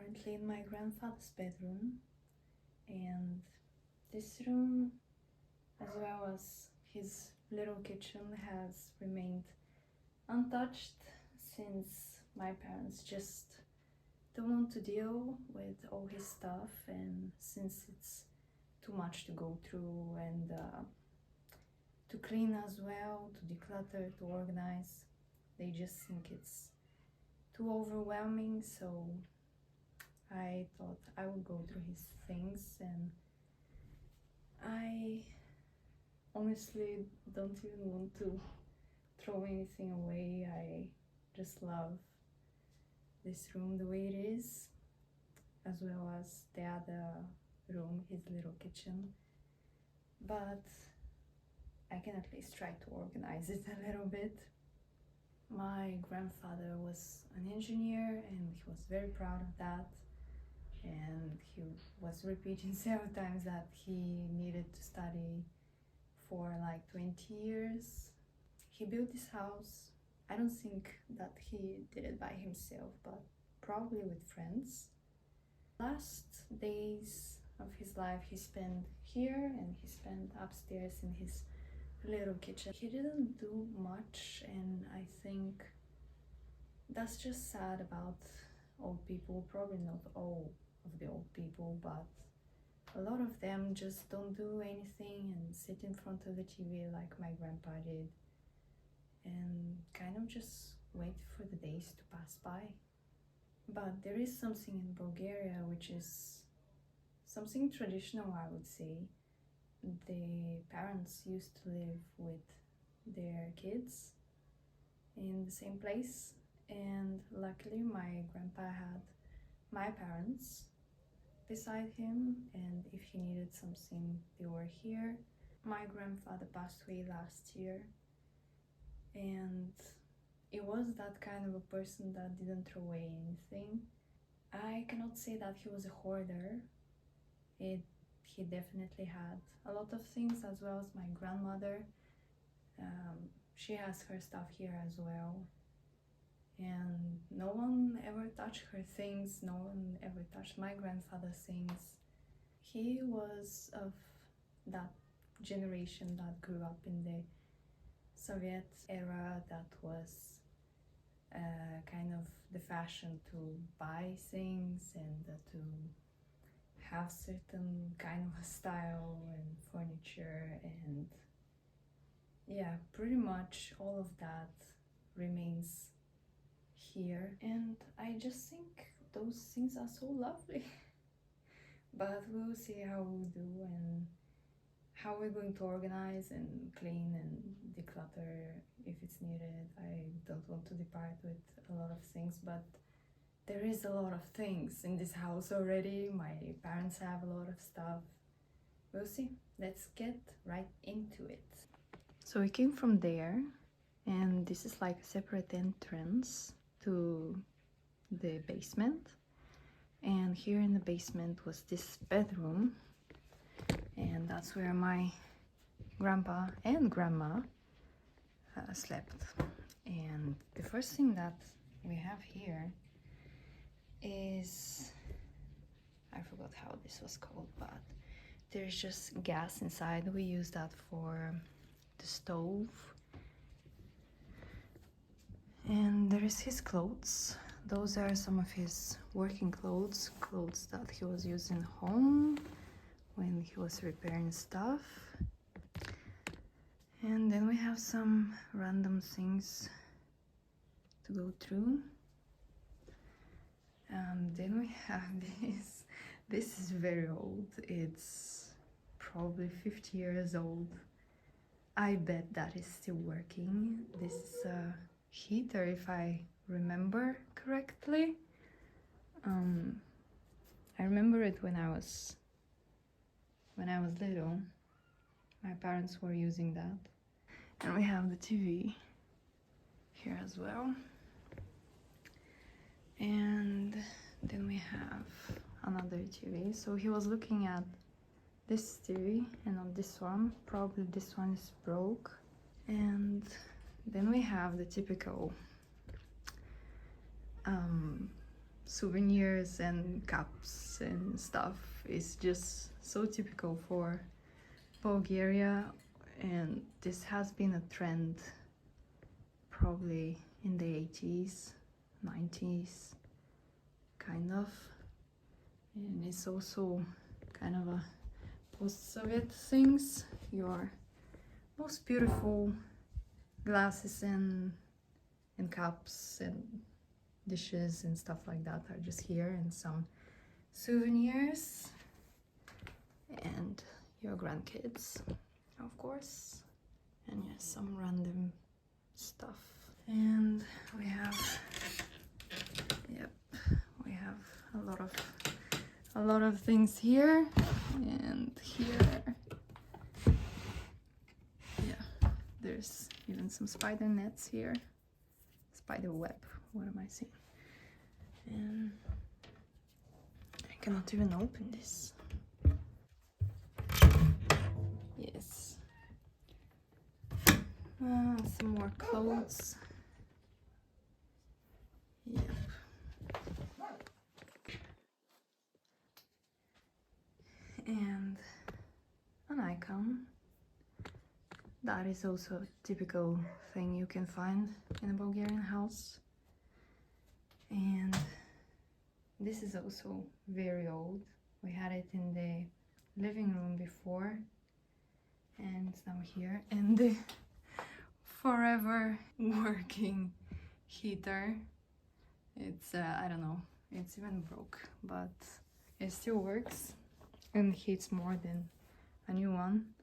currently in my grandfather's bedroom, and this room, as well as his little kitchen, has remained untouched since my parents just don't want to deal with all his stuff, and since it's too much to go through and to clean as well, to declutter, to organize, they just think it's too overwhelming. So I thought I would go through his things, and I honestly don't even want to throw anything away. I just love this room the way it is, as well as the other room, his little kitchen. But I can at least try to organize it a little bit. My grandfather was an engineer and he was very proud of that, and he was repeating several times that he needed to study for like 20 years. He built this house. I don't think that he did it by himself, but probably with friends. Last days of his life he spent here, and he spent upstairs in his little kitchen. He didn't do much, and I think that's just sad about old people. Probably not all of the old people, but a lot of them just don't do anything and sit in front of the TV like my grandpa did, and kind of just wait for the days to pass by. But there is something in Bulgaria which is something traditional, I would say. The parents used to live with their kids in the same place, and luckily my grandpa had my parents beside him, and if he needed something, they were here. My grandfather passed away last year, and it was that kind of a person that didn't throw away anything. I cannot say that he was a hoarder. He definitely had a lot of things, as well as my grandmother. She has her stuff here as well, and no one ever touched her things. No one ever touched my grandfather's things. He was of that generation that grew up in the Soviet era, that was kind of the fashion to buy things and to have certain kind of a style and furniture, and yeah, pretty much all of that remains here, and I just think those things are so lovely. But we'll see how we do and how we're going to organize and clean and declutter if it's needed. I don't want to depart with a lot of things, but there is a lot of things in this house already. My parents have a lot of stuff. We'll see. Let's get right into it. So we came from there, and this is like a separate entrance to the basement. And here in the basement was this bedroom, and that's where my grandpa and grandma slept. And the first thing that we have here is, I forgot how this was called, but there's just gas inside. We use that for the stove. And there is his clothes. Those are some of his working clothes that he was using home when he was repairing stuff. And then we have some random things to go through. Then we have this. This is very old. It's probably 50 years old. I bet that is still working. This is a heater, if I remember correctly. I remember it when I was little. My parents were using that. And we have the TV here as well. And then we have another TV. So he was looking at this TV and on this one. Probably this one is broke. And then we have the typical souvenirs and cups and stuff is just so typical for Bulgaria, and this has been a trend probably in the 80s, 90s, kind of, and it's also kind of a post-Soviet things. Your most beautiful glasses and cups and dishes and stuff like that are just here, and some souvenirs, and your grandkids, of course, and yes, some random stuff. And we have, yep, we have a lot of things here, and here, yeah, there's even some spider nets here, spider web, what am I saying? And I cannot even open this. Yes. Some more clothes. Yep. And an icon. That is also a typical thing you can find in a Bulgarian house. And this is also very old. We had it in the living room before, and it's now here. And the forever working heater, it's I don't know, it's even broke, but it still works and heats more than a new one.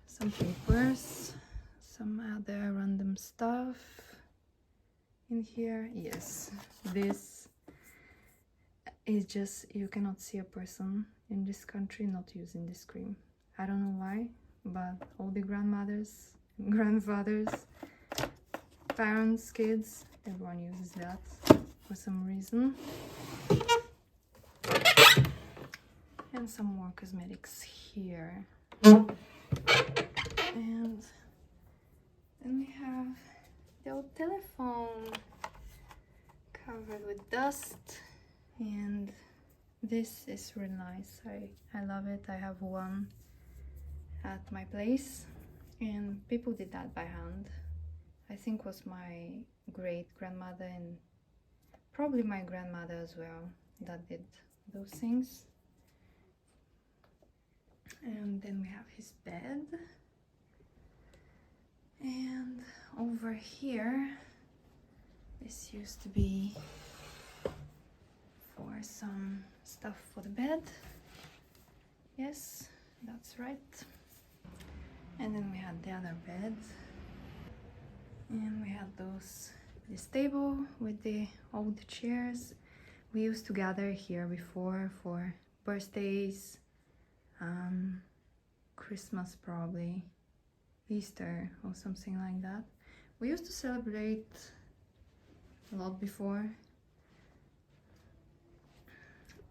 Some papers, some other random stuff in here. Yes, this is just, you cannot see a person in this country not using this cream. I don't know why, but all the grandmothers, grandfathers, parents, kids, everyone uses that for some reason. And some more cosmetics here. And then we have the old telephone covered with dust, and this is really nice. I love it. I have one at my place, and people did that by hand. I think it was my great grandmother and probably my grandmother as well that did those things. And then we have his bed, and over here, this used to be for some stuff for the bed. Yes, that's right. And then we had the other bed, and we had this table with the old chairs. We used to gather here before for birthdays, Christmas probably, Easter or something like that. We used to celebrate a lot before,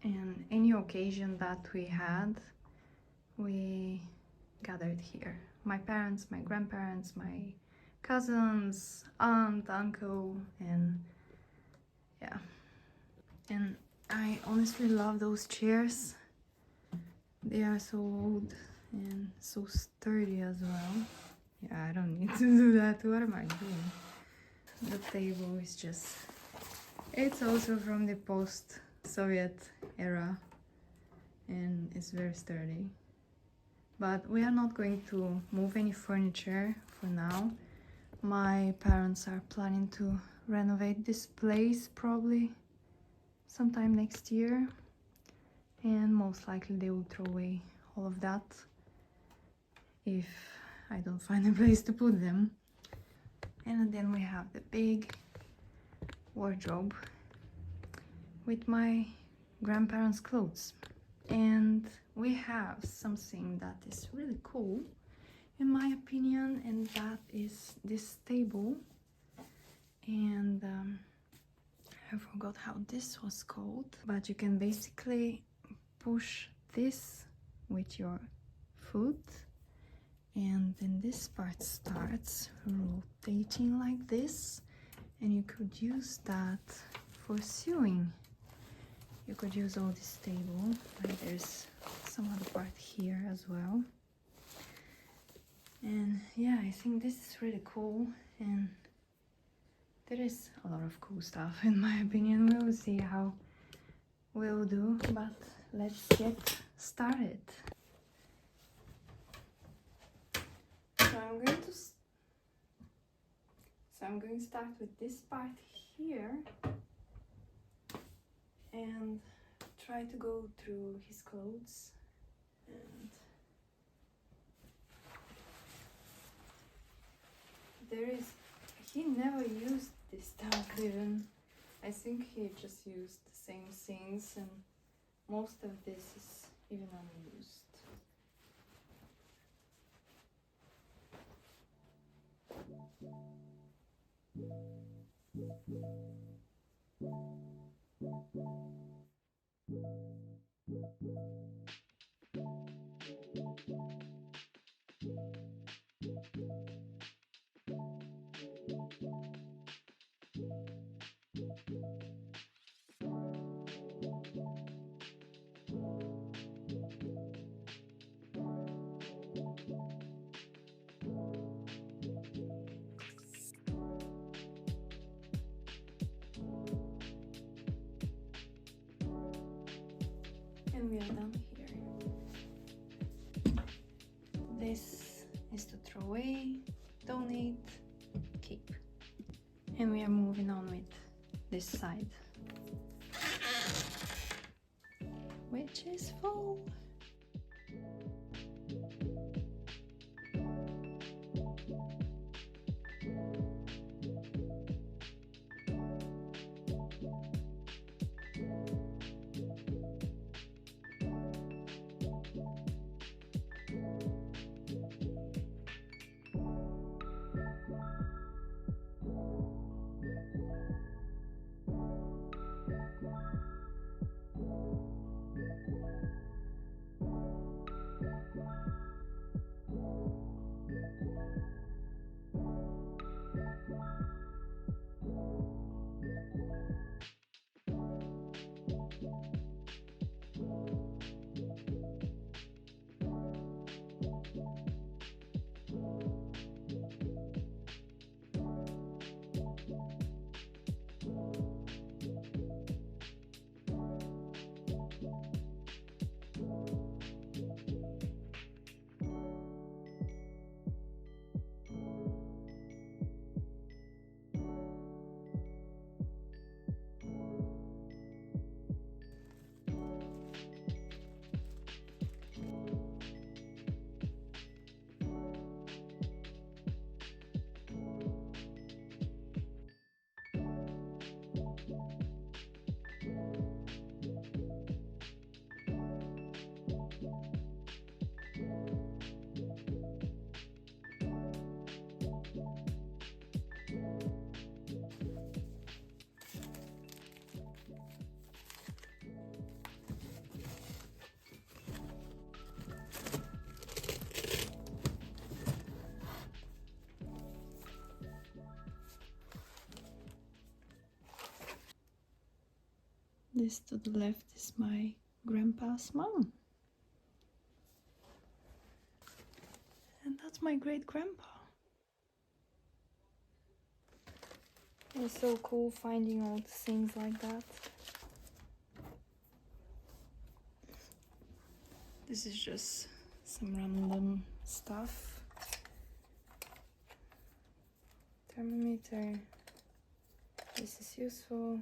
and any occasion that we had, we gathered here. My parents, my grandparents, my cousins, aunt, uncle, and yeah. And I honestly love those chairs. They are so old and so sturdy as well. Yeah, I don't need to do that. What am I doing? The table is just, it's also from the post-Soviet era, and it's very sturdy. But we are not going to move any furniture for now. My parents are planning to renovate this place probably sometime next year, and most likely they will throw away all of that if I don't find a place to put them. And then we have the big wardrobe with my grandparents' clothes. And we have something that is really cool in my opinion, and that is this table. And I forgot how this was called, but you can basically push this with your foot, and then this part starts rotating like this, and you could use that for sewing. You could use all this table. Like there's some other part here as well. And yeah, I think this is really cool, and there is a lot of cool stuff in my opinion. We'll see how we'll do, but let's get started. So I'm going to start with this part here and try to go through his clothes. And he never used this stuff even. I think he just used the same things, and most of this is even unused. And we are done here. This is to throw away, donate, keep. And we are moving on with this side, which is full. This to the left is my grandpa's mom. And that's my great-grandpa. It's so cool finding old things like that. This is just some random stuff. Thermometer. This is useful.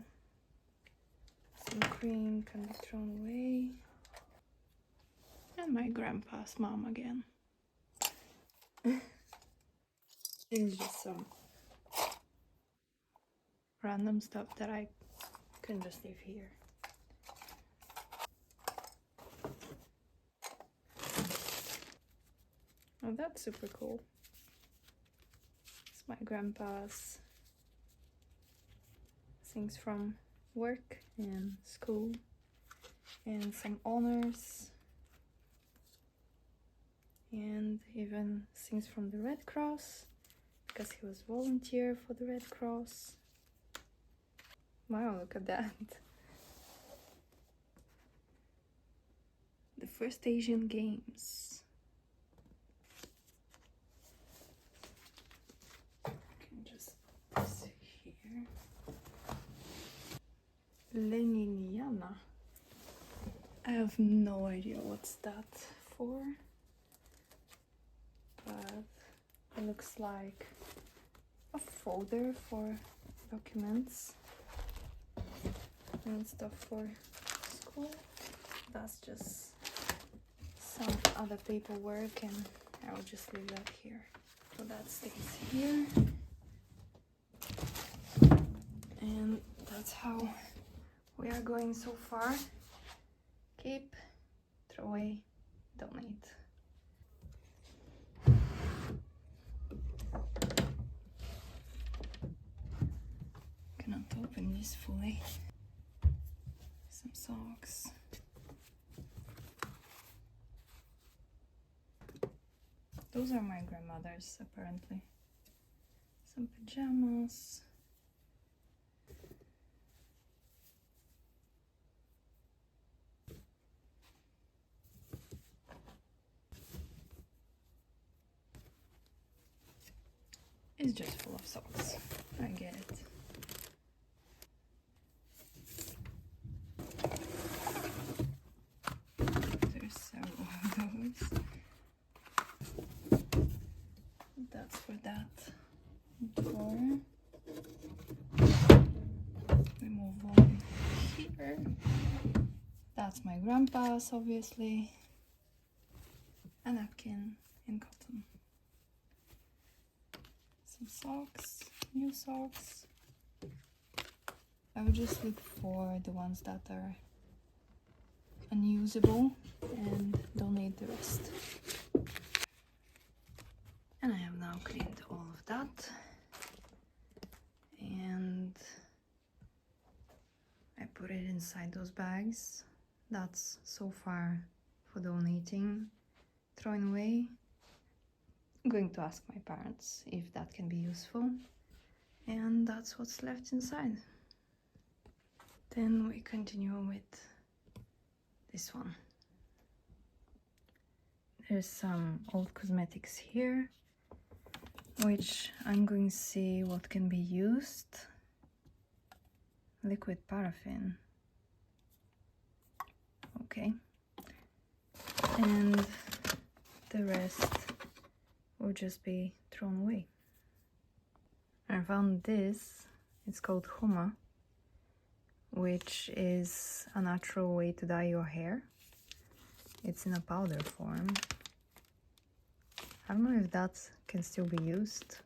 Some cream can be thrown away. And my grandpa's mom again. It's just some random stuff that I can just leave here. Oh, that's super cool. It's my grandpa's things from work and school, and some honors, and even things from the Red Cross, because he was volunteer for the Red Cross. Wow, look at that. The first Asian Games. Can just see here. Leniniana. I have no idea what's that for, but it looks like a folder for documents and stuff for school. That's just some other paperwork, and I'll just leave that here. So that stays here, and that's how we are going so far. Keep, throw away, donate. Cannot open this fully. Some socks. Those are my grandmother's, apparently. Some pajamas. It's just full of socks. I get it. There's several of those. That's for that drawer. We move on here. That's my grandpa's, obviously. A napkin in cotton. Some socks, new socks. I would just look for the ones that are unusable and donate the rest. And I have now cleaned all of that. And I put it inside those bags. That's so far for donating, throwing away. I'm going to ask my parents if that can be useful. And that's what's left inside. Then we continue with this one. There's some old cosmetics here, which I'm going to see what can be used. Liquid paraffin. Okay. And the rest will just be thrown away. I found this. It's called Huma, which is a natural way to dye your hair. It's in a powder form. I don't know if that can still be used.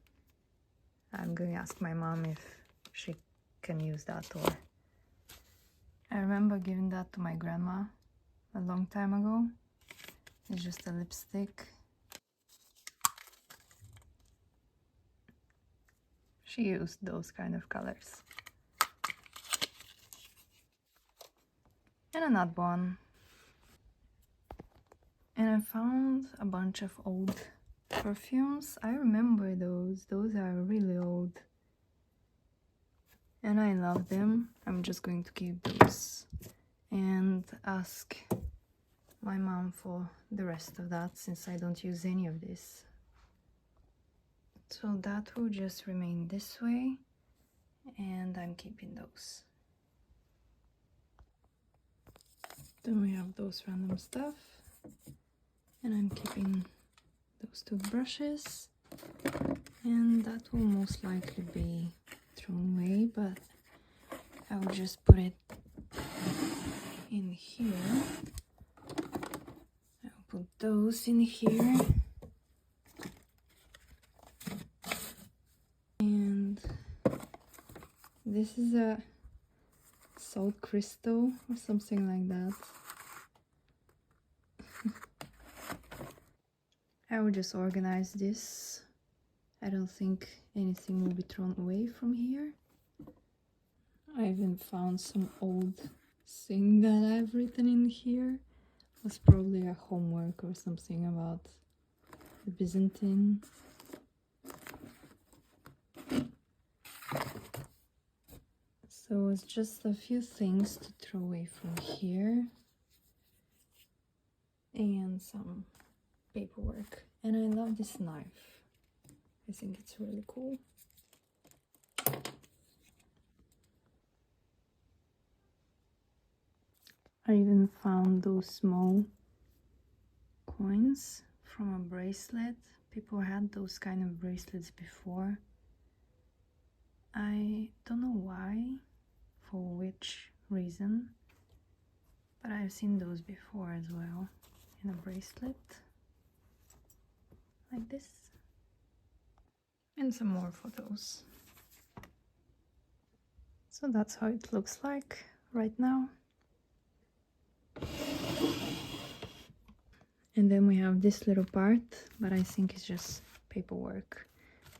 I'm going to ask my mom if she can use that, or I remember giving that to my grandma a long time ago. It's just a lipstick. She used those kind of colors. And another one. And I found a bunch of old perfumes. I remember those. Those are really old. And I love them. I'm just going to keep those and ask my mom for the rest of that, since I don't use any of this. So that will just remain this way, and I'm keeping those. Then we have those random stuff, and I'm keeping those toothbrushes, and that will most likely be thrown away, but I will just put it in here. I'll put those in here. And this is a salt crystal or something like that. I will just organize this. I don't think anything will be thrown away from here. I even found some old thing that I've written in here. It was probably a homework or something about the Byzantine. So So it's just a few things to throw away from here and some paperwork. And I love this knife. I think it's really cool. I even found those small coins from a bracelet. People had those kind of bracelets before. I don't know why, for which reason, but I've seen those before as well in a bracelet like this, and some more photos. So that's how it looks like right now. And then we have this little part, but I think it's just paperwork,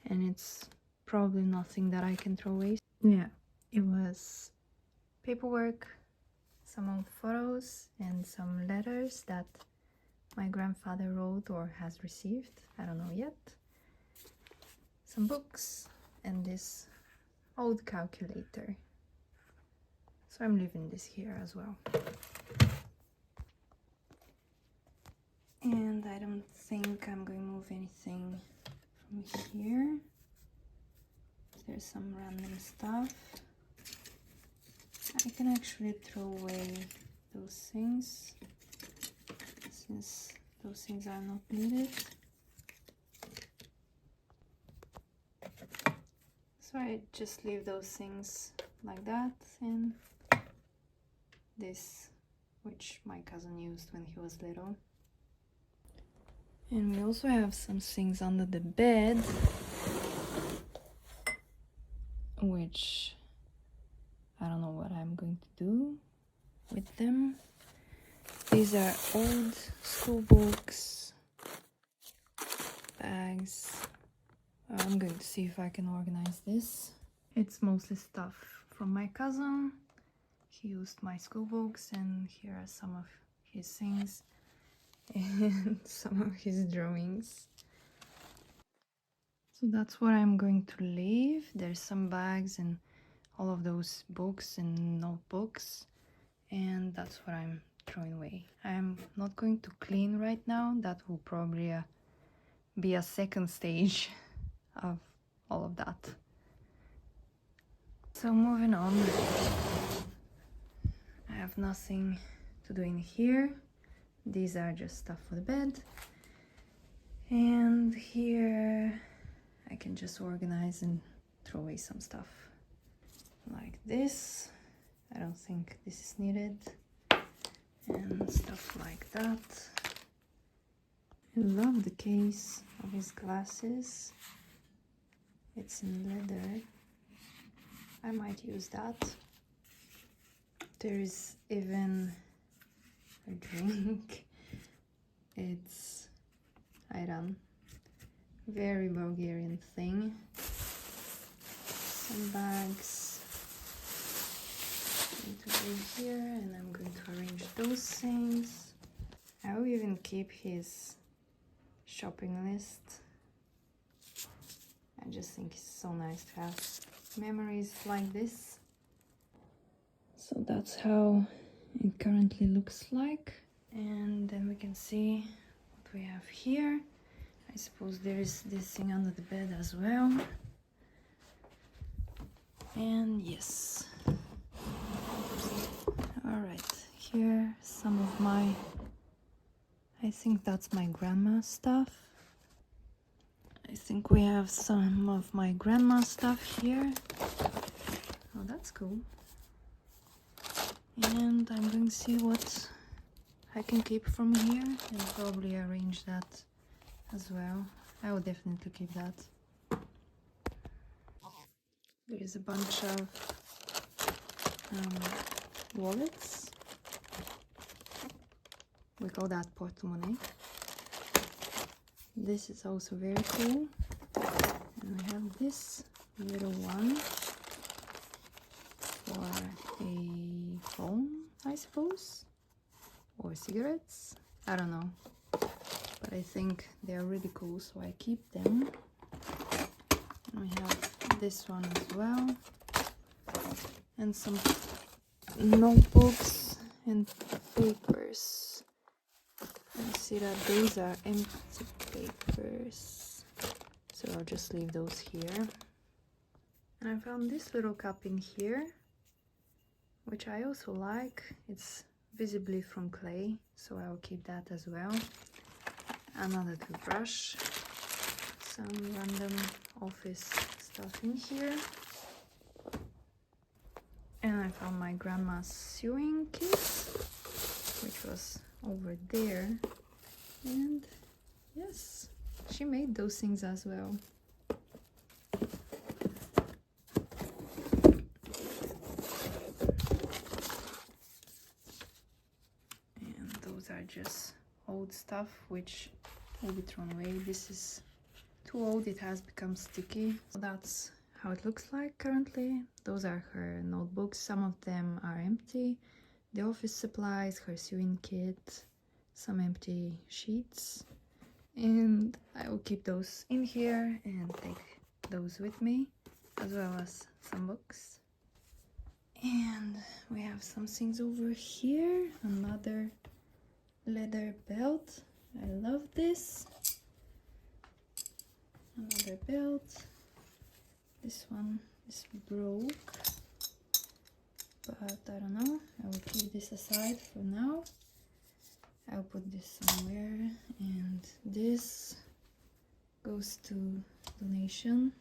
and it's probably nothing that I can throw away. Yeah, it was paperwork, some old photos, and some letters that my grandfather wrote or has received. I don't know yet. Some books, and this old calculator. So I'm leaving this here as well. And I don't think I'm going to move anything from here. There's some random stuff. I can actually throw away those things, since those things are not needed. So I just leave those things like that, and this, which my cousin used when he was little. And we also have some things under the bed, which I don't know what I'm going to do with them. These are old school books, bags. I'm going to see if I can organize this. It's mostly stuff from my cousin. He used my school books, and here are some of his things and some of his drawings. So that's what I'm going to leave. There's some bags and all of those books and notebooks, and that's what I'm throwing away. I'm not going to clean right now. That will probably be a second stage of all of that. So moving on, I have nothing to do in here. These are just stuff for the bed, and here I can just organize and throw away some stuff like this. I don't think this is needed, and stuff like that. I love the case of his glasses. It's in leather. I might use that. There is even a drink. It's ayran. Very Bulgarian thing. Some bags into here, and I'm going to arrange those things. I will even keep his shopping list. I just think it's so nice to have memories like this. So that's how it currently looks like, and then we can see what we have here. I suppose there is this thing under the bed as well. And yes. Alright, here some of my, I think that's my grandma's stuff. I think we have some of my grandma's stuff here. Oh, that's cool. And I'm going to see what I can keep from here and probably arrange that as well. I will definitely keep that. There is a bunch of wallets. We call that portemonnaie. This is also very cool. And we have this little one for a phone, I suppose, or cigarettes. I don't know, but I think they are really cool, so I keep them. And we have this one as well, and some notebooks and papers. I see that those are empty papers, so I'll just leave those here. And I found this little cup in here, which I also like. It's visibly from clay, so I'll keep that as well. Another toothbrush, some random office stuff in here. And I found my grandma's sewing kit, which was over there. And yes, she made those things as well. And those are just old stuff which will be thrown away. This is too old, it has become sticky. So that's how it looks like currently. Those are her notebooks. Some of them are empty. The office supplies, her sewing kit, some empty sheets. And I will keep those in here and take those with me, as well as some books. And we have some things over here. Another leather belt. I love this. Another belt. This one is broke, but I don't know. I will keep this aside for now. I'll put this somewhere, and this goes to donation,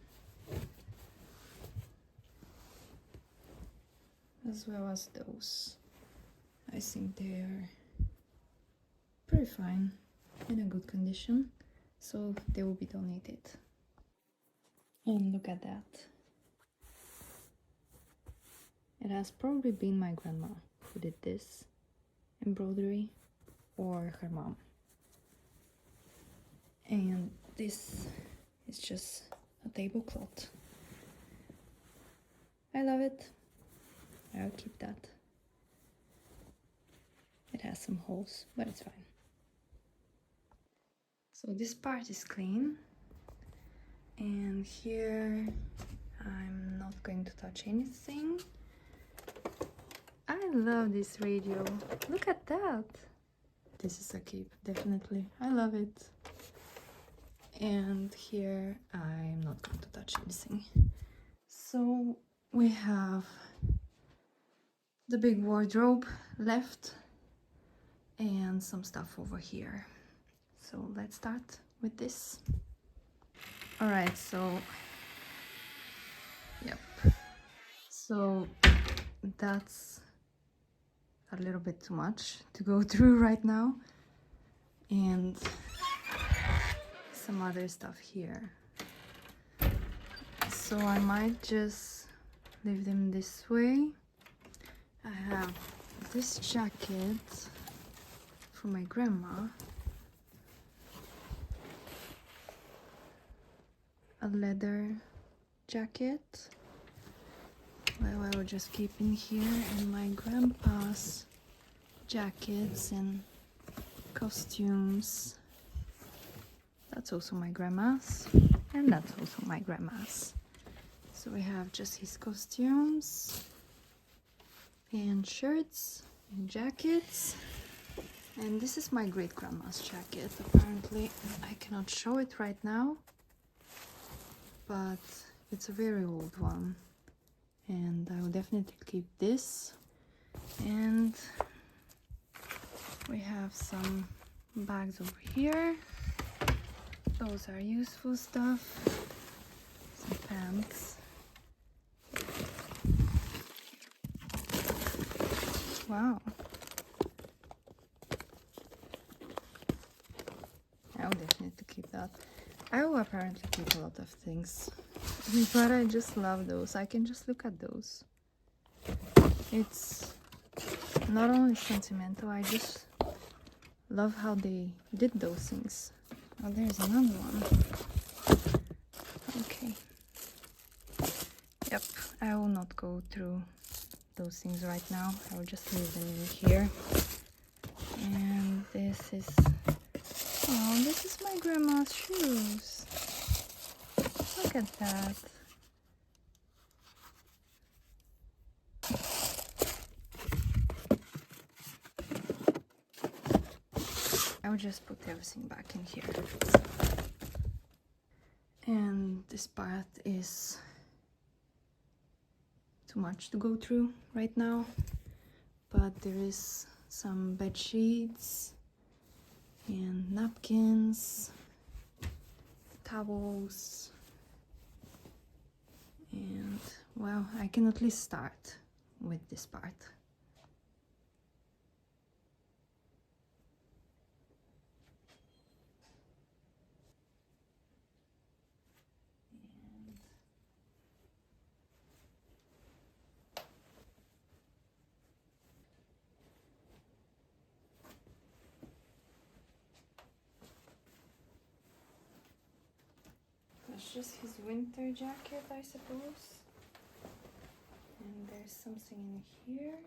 as well as those. I think they're pretty fine, in a good condition, so they will be donated. And look at that. It has probably been my grandma who did this embroidery, or her mom. And this is just a tablecloth. I love it. I'll keep that. It has some holes, but it's fine. So this part is clean. And here I'm not going to touch anything. I love this radio. Look at that. This is a keep, definitely. I love it. And here I'm not going to touch anything. So we have the big wardrobe left and some stuff over here. So let's start with this. Alright, so yep. So that's a little bit too much to go through right now. And some other stuff here. So I might just leave them this way. I have this jacket from my grandma. A leather jacket. Well, I will just keep in here, and my grandpa's jackets and costumes. That's also my grandma's, and that's also my grandma's. So we have just his costumes and shirts and jackets. And this is my great grandma's jacket. Apparently I cannot show it right now, but it's a very old one, and I will definitely keep this. And we have some bags over here. Those are useful stuff. Some pants. Wow. I will definitely keep that. I will apparently keep a lot of things, but I just love those. I can just look at those. It's not only sentimental, I just love how they did those things. Oh, there's another one. Okay. Yep, I will not go through those things right now. I will just leave them in here. And this is... oh, this is my grandma's shoes. Look at that. I'll just put everything back in here. And this part is too much to go through right now, but there is some bed sheets and napkins, towels, and well, I can at least start with this part. That's just his winter jacket, I suppose. And there's something in here.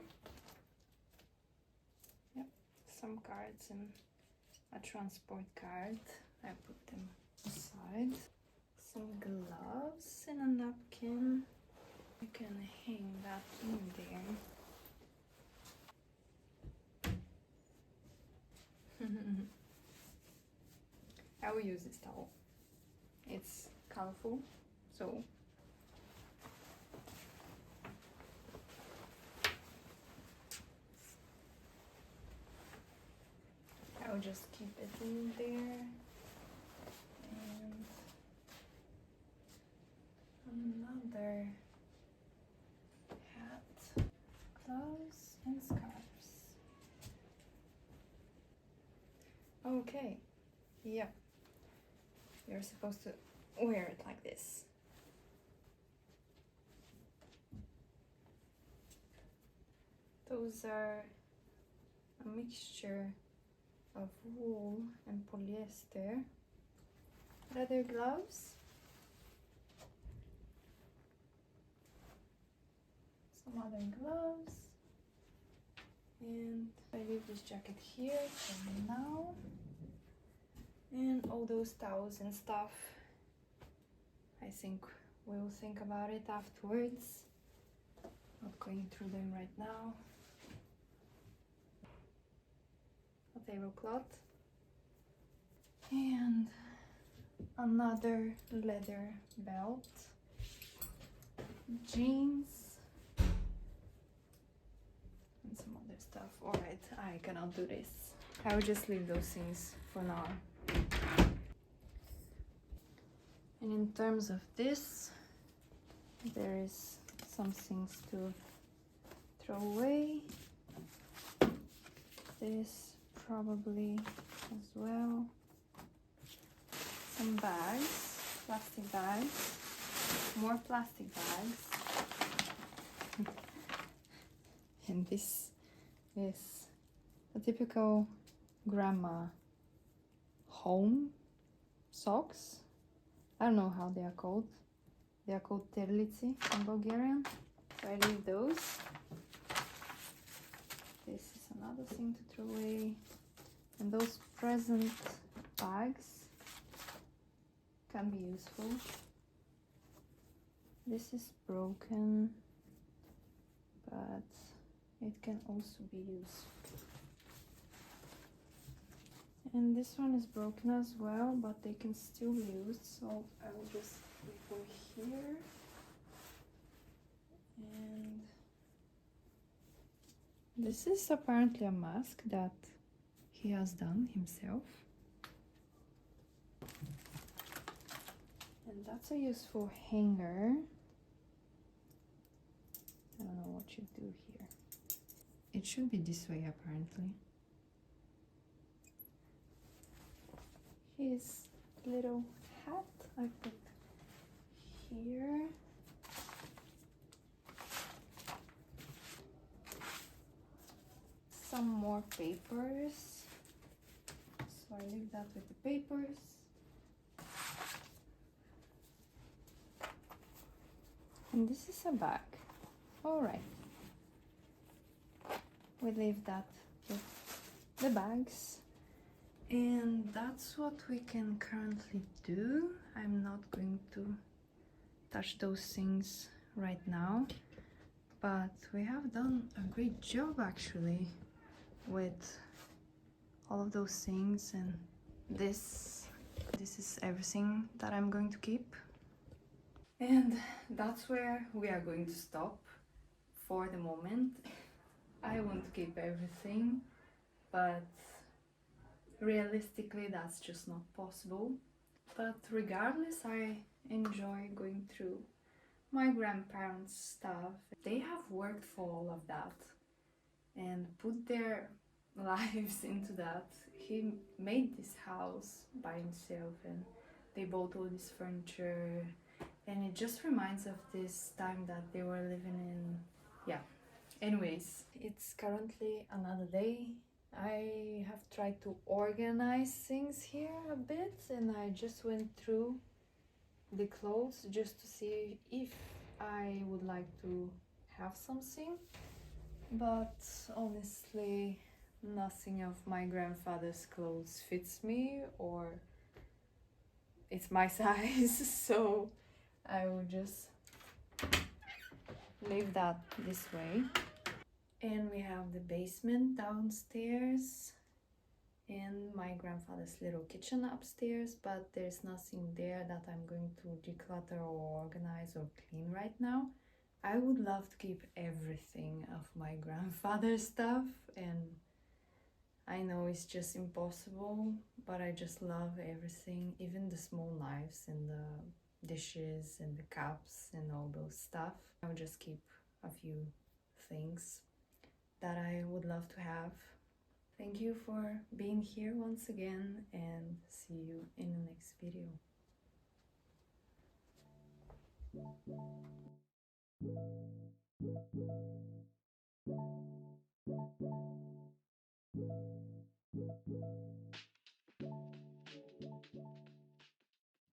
Yep, some cards and a transport card. I put them aside. Some gloves and a napkin. You can hang that in there. I will use this towel. It's colorful, so I'll just keep it in there. And another hat, gloves, and scarves. Okay, yeah. You're supposed to wear it like this. Those are a mixture of wool and polyester. Leather gloves. Some other gloves. And I leave this jacket here for now. And all those towels and stuff, I think we'll think about it afterwards. Not going through them right now. A tablecloth. And another leather belt. Jeans. And some other stuff. Alright, I cannot do this. I will just leave those things for now. And in terms of this, there is some things to throw away. This probably as well. Some bags, plastic bags, more plastic bags. And this is a typical grandma home socks. I don't know how they are called. They are called terlici in Bulgarian. So I leave those. This is another thing to throw away. And those present bags can be useful. This is broken, but it can also be used. And this one is broken as well, but they can still be used, so I will just leave them here. And this is apparently a mask that he has done himself. And that's a useful hanger. I don't know what you do here. It should be this way apparently. His little hat I put here. Some more papers. So I leave that with the papers. And this is a bag. Alright. We leave that with the bags. And that's what we can currently do. I'm not going to touch those things right now, but we have done a great job actually with all of those things, and this is everything that I'm going to keep. And that's where we are going to stop for the moment. I want to keep everything, but realistically that's just not possible. But regardless, I enjoy going through my grandparents' stuff. They have worked for all of that and put their lives into that. He made this house by himself, and they bought all this furniture, and it just reminds of this time that they were living in. Yeah, anyways, it's currently another day. I have tried to organize things here a bit, and I just went through the clothes just to see if I would like to have something, but honestly nothing of my grandfather's clothes fits me or it's my size, so I will just leave that this way. And we have the basement downstairs and my grandfather's little kitchen upstairs, but there's nothing there that I'm going to declutter or organize or clean right now. I would love to keep everything of my grandfather's stuff, and I know it's just impossible, but I just love everything, even the small knives and the dishes and the cups and all those stuff. I will just keep a few things that I would love to have. Thank you for being here once again, and see you in the next video.